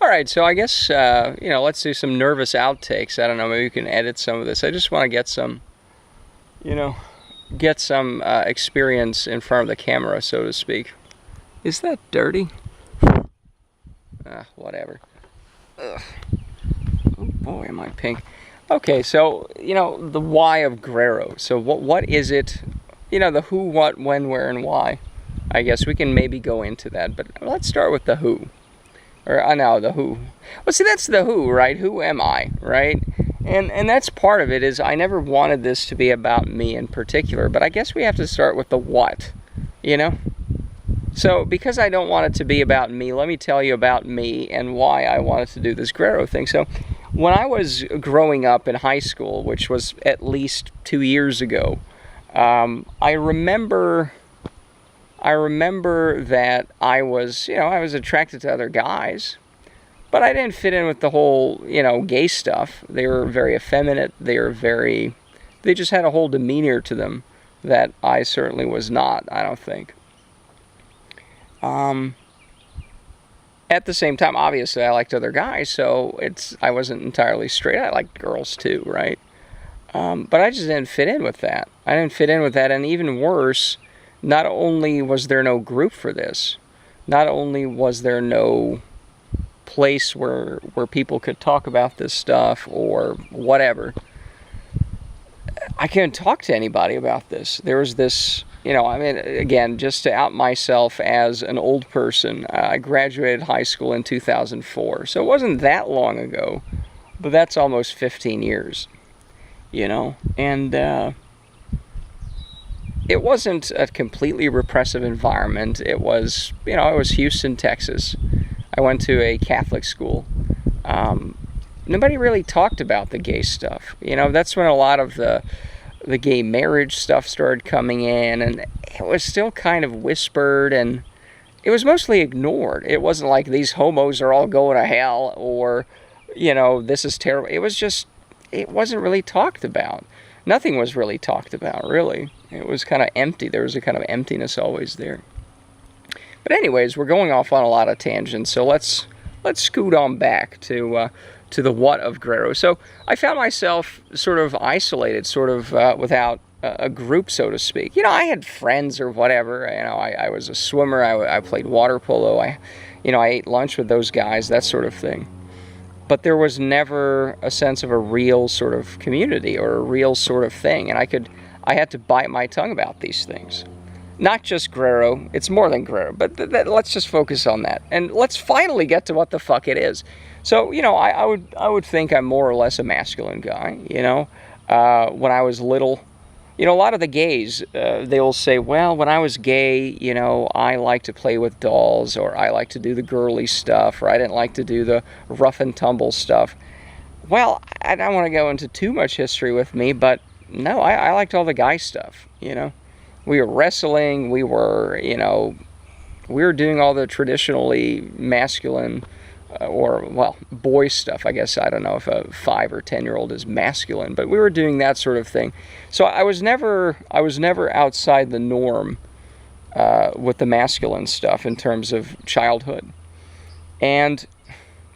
right, so I guess, let's do some nervous outtakes. I don't know, maybe we can edit some of this. I just want to get some, experience in front of the camera, so to speak. Is that dirty? Whatever. Ugh. Oh boy, am I pink. Okay, so, the why of Grero. So what is it? The who, what, when, where, and why. I guess we can maybe go into that, but let's start with the who. Or, no, the who. Well, see, that's the who, right? Who am I, right? And that's part of it, is I never wanted this to be about me in particular, but I guess we have to start with the what, So, because I don't want it to be about me, let me tell you about me and why I wanted to do this Grero thing. So, when I was growing up in high school, which was at least 2 years ago, I remember that I was attracted to other guys, but I didn't fit in with the whole, gay stuff. They were very effeminate. They just had a whole demeanor to them that I certainly was not, I don't think. At the same time, obviously, I liked other guys, so I wasn't entirely straight. I liked girls too, right? But I just didn't fit in with that. And even worse, not only was there no group for this, not only was there no place where people could talk about this stuff or whatever, I couldn't talk to anybody about this. There was this, again, just to out myself as an old person, I graduated high school in 2004. So it wasn't that long ago, but that's almost 15 years, and it wasn't a completely repressive environment. It was, it was Houston, Texas. I went to a Catholic school. Nobody really talked about the gay stuff. That's when a lot of the gay marriage stuff started coming in, and it was still kind of whispered, and it was mostly ignored. It wasn't like these homos are all going to hell, or, this is terrible. It wasn't really talked about. Nothing was really talked about, really. It was kind of empty. There was a kind of emptiness always there. But anyways, we're going off on a lot of tangents, so let's scoot on back to the what of Grero. So I found myself sort of isolated, without a group, so to speak. I had friends or whatever. I was a swimmer. I played water polo. I ate lunch with those guys, that sort of thing. But there was never a sense of a real sort of community or a real sort of thing. And I had to bite my tongue about these things. Not just Grero, it's more than Grero, but let's just focus on that. And let's finally get to what the fuck it is. So, I would think I'm more or less a masculine guy, when I was little. A lot of the gays, they'll say, well, when I was gay, I like to play with dolls, or I like to do the girly stuff, or I didn't like to do the rough and tumble stuff. Well, I don't want to go into too much history with me, but no, I liked all the guy stuff, We were wrestling, we were doing all the traditionally masculine, boy stuff. I guess, I don't know if a 5 or 10-year-old is masculine, but we were doing that sort of thing. So I was never outside the norm with the masculine stuff in terms of childhood. And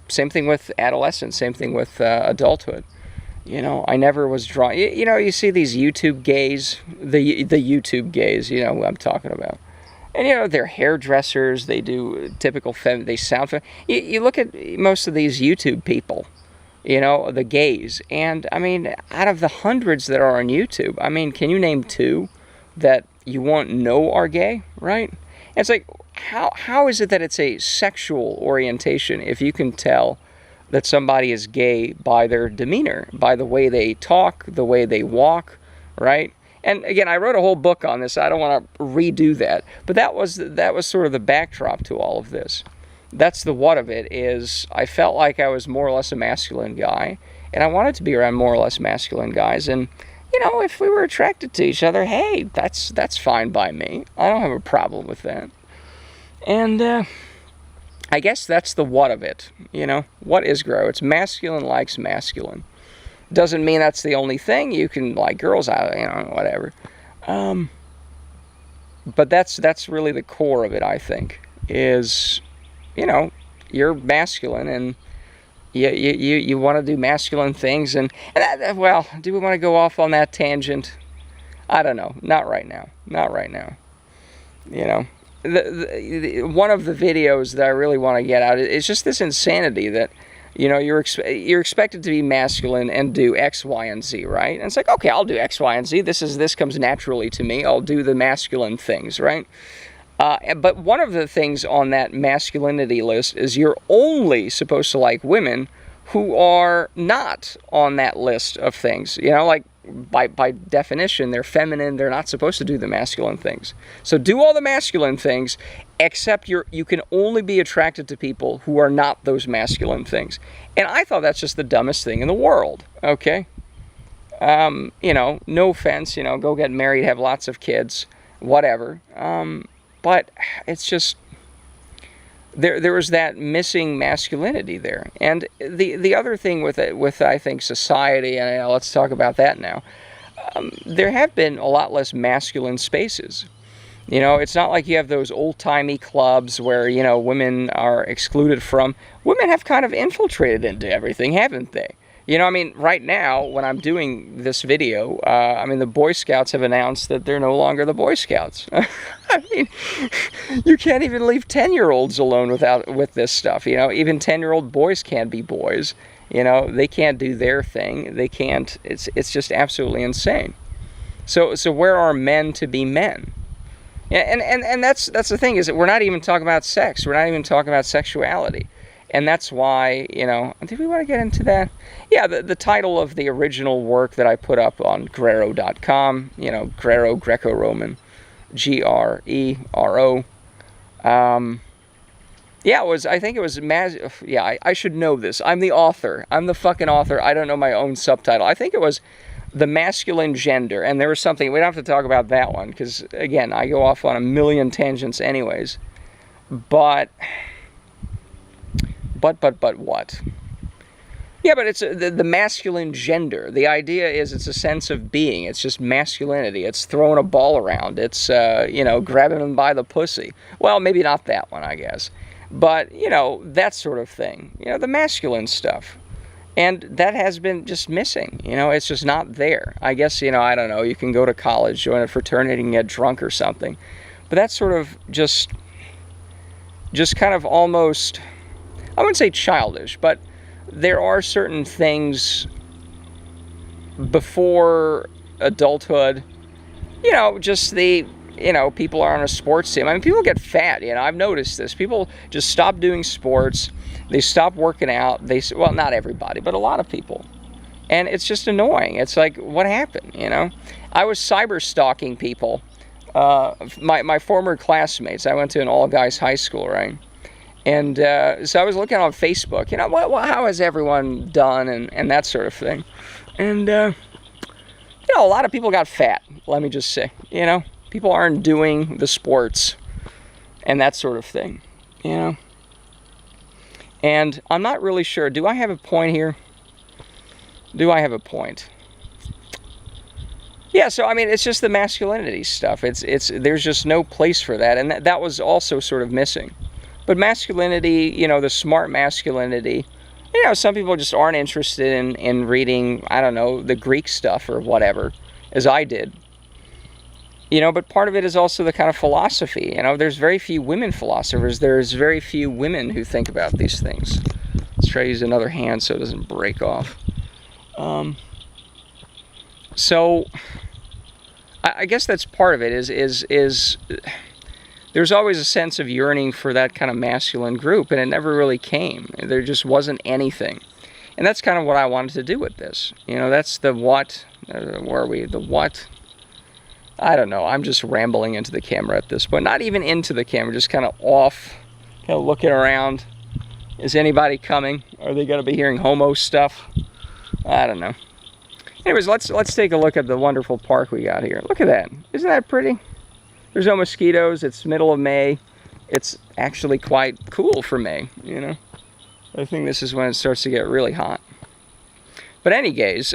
same thing with adolescence, same thing with adulthood. I never was drawn. You see these YouTube gays, the YouTube gays, who I'm talking about. And, they're hairdressers, they do typical they sound you look at most of these YouTube people, the gays, and, out of the hundreds that are on YouTube, can you name 2 that you won't know are gay, right? And it's like, how is it that it's a sexual orientation if you can tell that somebody is gay by their demeanor, by the way they talk, the way they walk, right? And again, I wrote a whole book on this. I don't want to redo that. But that was sort of the backdrop to all of this. That's the what of it, is I felt like I was more or less a masculine guy, and I wanted to be around more or less masculine guys. And, if we were attracted to each other, hey, that's fine by me. I don't have a problem with that. And I guess that's the what of it, What is Grero? It's masculine likes masculine. Doesn't mean that's the only thing. You can like girls out, whatever. But that's really the core of it, I think, is, you're masculine and you want to do masculine things, and well, do we want to go off on that tangent? I don't know. Not right now. Not right now. You know, one of the videos that I really want to get out is just this insanity that, you know, you're expected to be masculine and do X, Y, and Z, right? And it's like, okay, I'll do X, Y, and Z. This comes naturally to me. I'll do the masculine things, right? But one of the things on that masculinity list is you're only supposed to like women who are not on that list of things. You know, like by definition, they're feminine. They're not supposed to do the masculine things. So do all the masculine things, except you can only be attracted to people who are not those masculine things. And I thought that's just the dumbest thing in the world, okay? You know, no offense, you know, go get married, have lots of kids, whatever. But it's just, there was that missing masculinity there. And the other thing with I think society, and let's talk about that now, there have been a lot less masculine spaces. You know, it's not like you have those old-timey clubs where, you know, women are excluded from. Women have kind of infiltrated into everything, haven't they? You know, I mean, right now, when I'm doing this video, I mean, the Boy Scouts have announced that they're no longer the Boy Scouts. I mean, you can't even leave 10-year-olds alone with this stuff, you know? Even 10-year-old boys can't be boys, you know? They can't do their thing. They can't, it's just absolutely insane. So where are men to be men? Yeah, and that's the thing, is that we're not even talking about sex. We're not even talking about sexuality. And that's why, you know, did we want to get into that? Yeah, the title of the original work that I put up on Grero.com, you know, Grero, Greco-Roman, Grero. Yeah, I think it was, yeah, I should know this. I'm the author. I'm the fucking author. I don't know my own subtitle. I think it was The Masculine Gender. And there was something, we don't have to talk about that one, because, again, I go off on a million tangents anyways. But what? Yeah, but it's the masculine gender. The idea is it's a sense of being. It's just masculinity. It's throwing a ball around. It's, you know, grabbing them by the pussy. Well, maybe not that one, I guess. But, you know, that sort of thing. You know, the masculine stuff. And that has been just missing. You know, it's just not there. I guess, you know, I don't know. You can go to college, join a fraternity, and get drunk or something. But that's sort of just kind of almost, I wouldn't say childish, but there are certain things before adulthood, you know, just you know, people are on a sports team. I mean, people get fat, you know, I've noticed this. People just stop doing sports. They stop working out. Well, not everybody, but a lot of people. And it's just annoying. It's like, what happened, you know? I was cyber stalking people. My former classmates, I went to an all-guys high school, right? And so I was looking on Facebook, you know, how has everyone done and that sort of thing. And, you know, a lot of people got fat, let me just say. You know, people aren't doing the sports and that sort of thing, you know. And I'm not really sure, do I have a point here? Do I have a point? Yeah, so I mean, it's just the masculinity stuff. There's just no place for that, and that was also sort of missing. But masculinity, you know, the smart masculinity, you know, some people just aren't interested in reading, I don't know, the Greek stuff or whatever, as I did. You know, but part of it is also the kind of philosophy. You know, there's very few women philosophers. There's very few women who think about these things. Let's try to use another hand so it doesn't break off. So, I guess that's part of it, is there's always a sense of yearning for that kind of masculine group, and it never really came. There just wasn't anything. And that's kind of what I wanted to do with this. You know, that's the what, where are we, the what? I don't know, I'm just rambling into the camera at this point. Not even into the camera, just kind of off, kind of looking around. Is anybody coming? Are they going to be hearing homo stuff? I don't know. Anyways, let's take a look at the wonderful park we got here. Look at that. Isn't that pretty? There's no mosquitoes. It's middle of May. It's actually quite cool for May, you know. I think this is when it starts to get really hot. But anyways,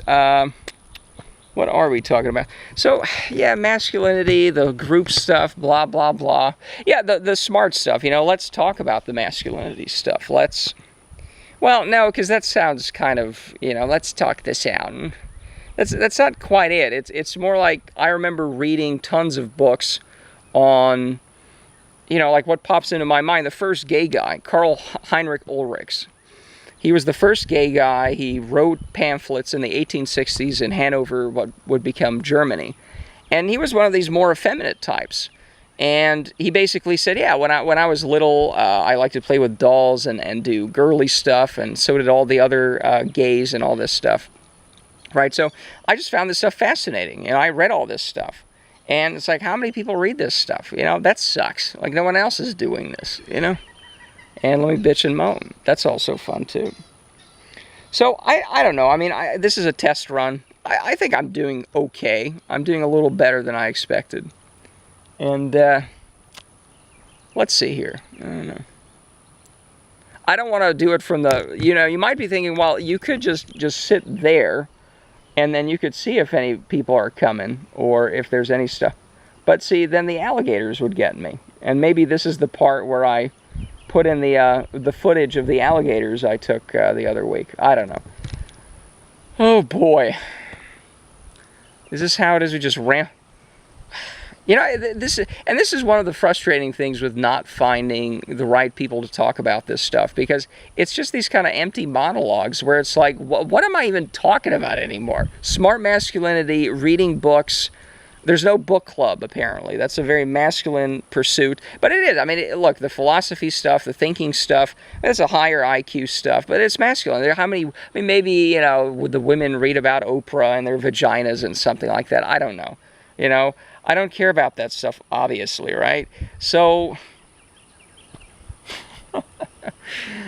What are we talking about? So, yeah, masculinity, the group stuff, blah, blah, blah. Yeah, the smart stuff, you know, let's talk about the masculinity stuff. Well, no, because that sounds kind of, you know, let's talk this out. And that's not quite it. It's more like I remember reading tons of books on, you know, like what pops into my mind. The first gay guy, Karl Heinrich Ulrichs. He was the first gay guy. He wrote pamphlets in the 1860s in Hanover, what would become Germany. And he was one of these more effeminate types. And he basically said, yeah, when I was little, I liked to play with dolls and do girly stuff, and so did all the other gays and all this stuff. Right, so I just found this stuff fascinating, and I read all this stuff. And it's like, how many people read this stuff? You know, that sucks. Like, no one else is doing this, you know? And let me bitch and moan. That's also fun, too. So, I don't know. I mean, this is a test run. I think I'm doing okay. I'm doing a little better than I expected. And, let's see here. I don't know. I don't want to do it from the, you know, you might be thinking, well, you could just sit there, and then you could see if any people are coming, or if there's any stuff. But see, then the alligators would get me. And maybe this is the part where I put in the footage of the alligators I took the other week. I don't know. Oh boy. Is this how it is? We just ran. You know, this is one of the frustrating things with not finding the right people to talk about this stuff, because it's just these kind of empty monologues where it's like, what am I even talking about anymore? Smart masculinity, reading books. There's no book club, apparently. That's a very masculine pursuit. But it is. I mean, look, the philosophy stuff, the thinking stuff, that's a higher IQ stuff, but it's masculine. How many, I mean, maybe, you know, would the women read about Oprah and their vaginas and something like that? I don't know. You know, I don't care about that stuff, obviously, right? So,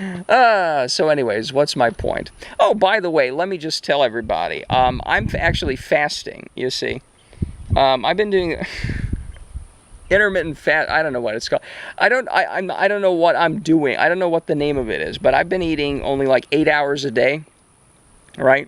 so anyways, what's my point? Oh, by the way, let me just tell everybody, I'm actually fasting, you see. I've been doing intermittent fast. I don't know what it's called. I don't know what I'm doing. I don't know what the name of it is, but I've been eating only like 8 hours a day, right?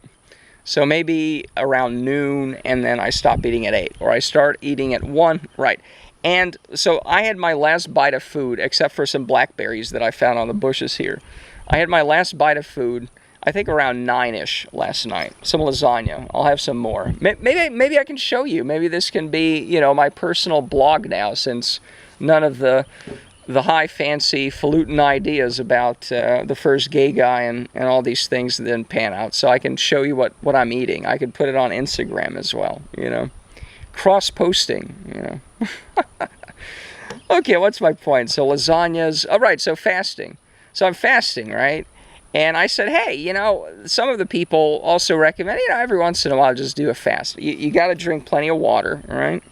So maybe around noon, and then I stop eating at 8, or I start eating at 1, right? And so I had my last bite of food, except for some blackberries that I found on the bushes here. I had my last bite of food, I think around 9-ish last night. Some lasagna. I'll have some more. Maybe I can show you. Maybe this can be, you know, my personal blog now, since none of the high fancy falutin ideas about the first gay guy and all these things didn't pan out. So I can show you what I'm eating. I could put it on Instagram as well, you know. Cross-posting, you know. Okay, what's my point? So lasagnas. All right, so fasting. So I'm fasting, right? And I said, hey, you know, some of the people also recommend, you know, every once in a while just do a fast. You got to drink plenty of water, right?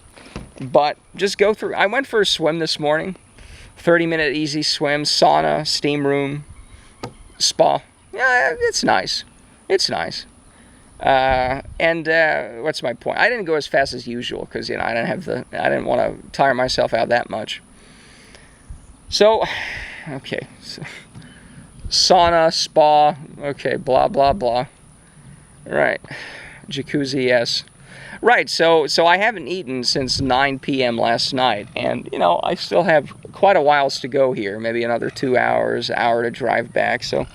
But just go through. I went for a swim this morning. 30-minute easy swim, sauna, steam room, spa. Yeah, it's nice. It's nice. And what's my point? I didn't go as fast as usual because, you know, I didn't want to tire myself out that much. So, okay. So, sauna, spa, okay, blah, blah, blah. Right. Jacuzzi, yes. Right, so I haven't eaten since 9 p.m. last night, and, you know, I still have quite a whiles to go here, maybe another 2 hours, hour to drive back, so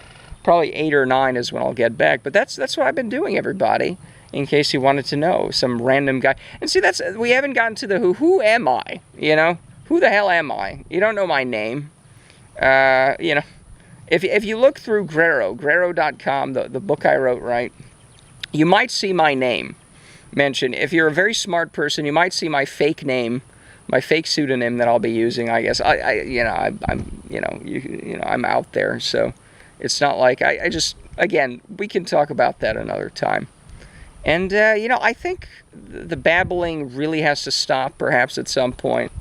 probably 8 or 9 is when I'll get back. But that's what I've been doing, everybody, in case you wanted to know, some random guy. And see, we haven't gotten to the who am I, you know? Who the hell am I? You don't know my name. You know, if you look through Grero.com, the book I wrote, right, you might see my name mentioned. If you're a very smart person, you might see my fake name, my fake pseudonym that I'll be using. I guess I'm out there, so it's not like I just, again, we can talk about that another time. And you know, I think the babbling really has to stop, perhaps at some point.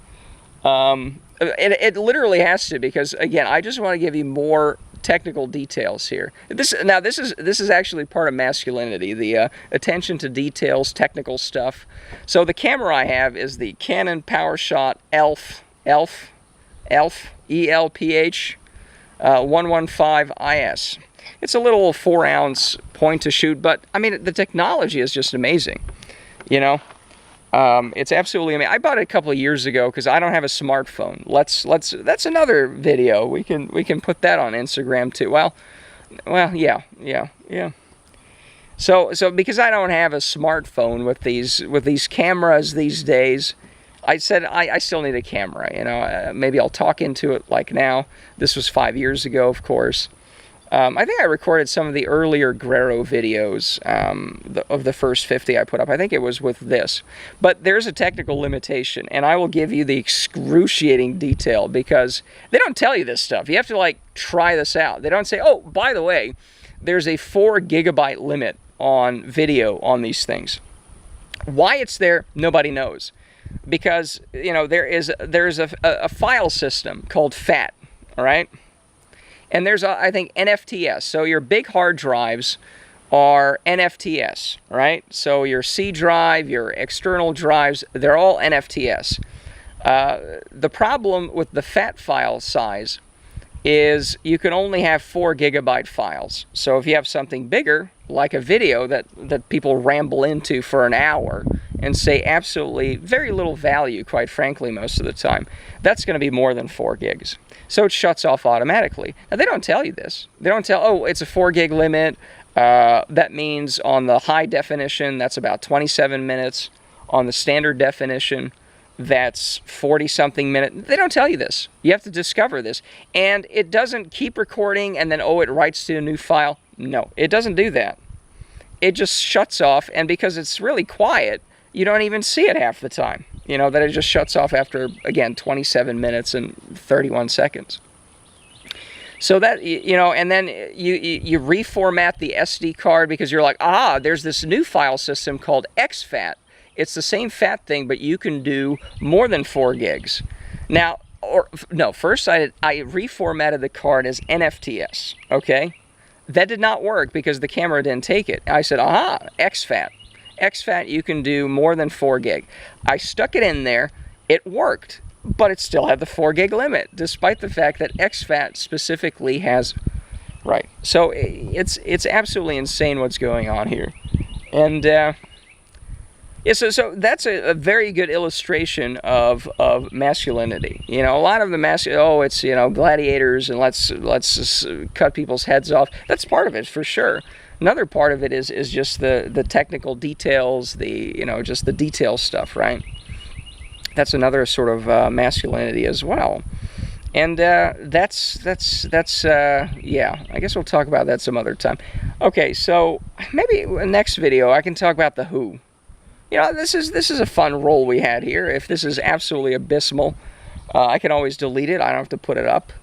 It literally has to, because again, I just want to give you more technical details here. This is actually part of masculinity, the attention to details, technical stuff. So the camera I have is the Canon PowerShot ELPH 115IS. It's a little 4-ounce point to shoot, but I mean, the technology is just amazing. You know, it's absolutely amazing. I bought it a couple of years ago because I don't have a smartphone. That's another video. We can put that on Instagram too. Well, yeah. So because I don't have a smartphone with these cameras these days, I said I still need a camera. You know, maybe I'll talk into it like now. This was 5 years ago, of course. I think I recorded some of the earlier Grero videos of the first 50 I put up. I think it was with this. But there's a technical limitation, and I will give you the excruciating detail because they don't tell you this stuff. You have to, like, try this out. They don't say, oh, by the way, there's a 4 gigabyte limit on video on these things. Why it's there, nobody knows. Because, you know, there's a file system called FAT, all right? And there's, I think, NFTS. So your big hard drives are NFTS, right? So your C drive, your external drives, they're all NFTS. The problem with the FAT file size is you can only have 4 gigabyte files. So if you have something bigger, like a video that people ramble into for an hour and say absolutely very little value, quite frankly, most of the time, that's going to be more than 4 gigs. So it shuts off automatically. Now, they don't tell you this. They don't tell, oh, it's a 4 gig limit. That means on the high definition, that's about 27 minutes. On the standard definition, that's 40-something minutes. They don't tell you this. You have to discover this. And it doesn't keep recording and then, oh, it writes to a new file. No, it doesn't do that. It just shuts off, and because it's really quiet, you don't even see it half the time. You know, that it just shuts off after, again, 27 minutes and 31 seconds. So that, you know, and then you reformat the SD card because you're like, ah, there's this new file system called exFAT. It's the same FAT thing, but you can do more than 4 gigs. Now, first I reformatted the card as NFTS, okay? That did not work because the camera didn't take it. I said, aha, exFAT. exFAT, you can do more than 4 gig. I stuck it in there. It worked, but it still had the 4 gig limit, despite the fact that exFAT specifically has, right. So it's absolutely insane what's going on here. And yeah, so that's a very good illustration of masculinity. You know, a lot of the it's, you know, gladiators and let's just cut people's heads off. That's part of it for sure. Another part of it is just the technical details, just the detail stuff, right? That's another sort of masculinity as well. And yeah, I guess we'll talk about that some other time. Okay, so maybe in the next video I can talk about the Who. You know, this is a fun roll we had here. If this is absolutely abysmal, I can always delete it. I don't have to put it up.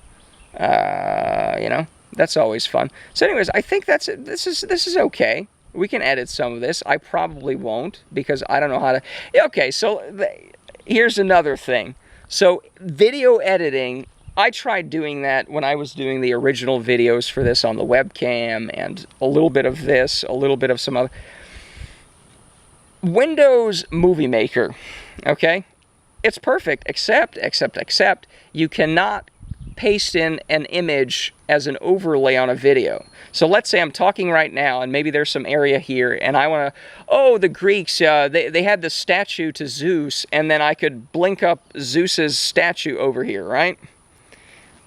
You know, that's always fun. So anyways, I think that's it. This is okay. We can edit some of this. I probably won't because I don't know how to. Okay, so here's another thing. So video editing, I tried doing that when I was doing the original videos for this on the webcam, and a little bit of this, a little bit of some other. Windows Movie Maker, okay? It's perfect, except you cannot paste in an image as an overlay on a video. So let's say I'm talking right now, and maybe there's some area here, and I want to, oh, the Greeks, they had the statue to Zeus, and then I could blink up Zeus's statue over here, right?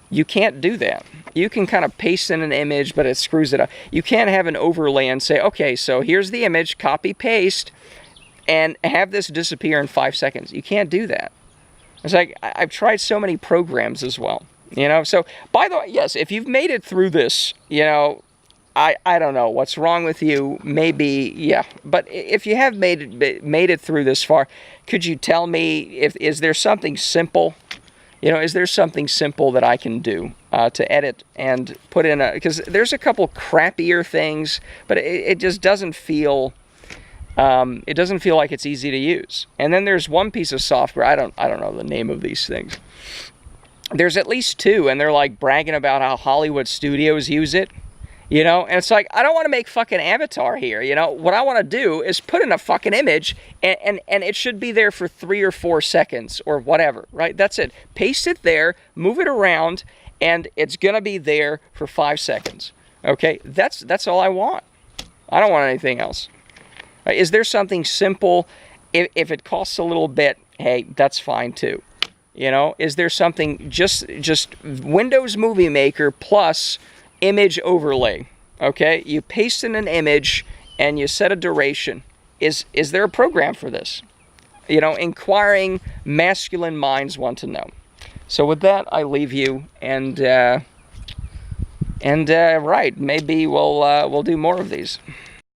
You can't do that. You can kind of paste in an image, but it screws it up. You can't have an overlay and say, okay, so here's the image, copy, paste, and have this disappear in 5 seconds. You can't do that. It's like, I've tried so many programs as well, you know. So, by the way, yes, if you've made it through this, you know, I don't know what's wrong with you. Maybe, yeah. But if you have made it through this far, could you tell me is there something simple? You know, is there something simple that I can do to edit and put in because there's a couple crappier things, but it just doesn't feel. It doesn't feel like it's easy to use. And then there's one piece of software, I don't know the name of these things. There's at least 2, and they're like bragging about how Hollywood studios use it. You know, and it's like, I don't want to make fucking Avatar here, you know. What I want to do is put in a fucking image, and it should be there for 3 or 4 seconds, or whatever, right? That's it. Paste it there, move it around, and it's gonna be there for 5 seconds. Okay, that's all I want. I don't want anything else. Right? Is there something simple? If it costs a little bit, hey, that's fine too. You know, is there something just Windows Movie Maker plus image overlay? Okay, you paste in an image and you set a duration. Is there a program for this? You know, inquiring masculine minds want to know. So with that, I leave you, and right, maybe we'll do more of these.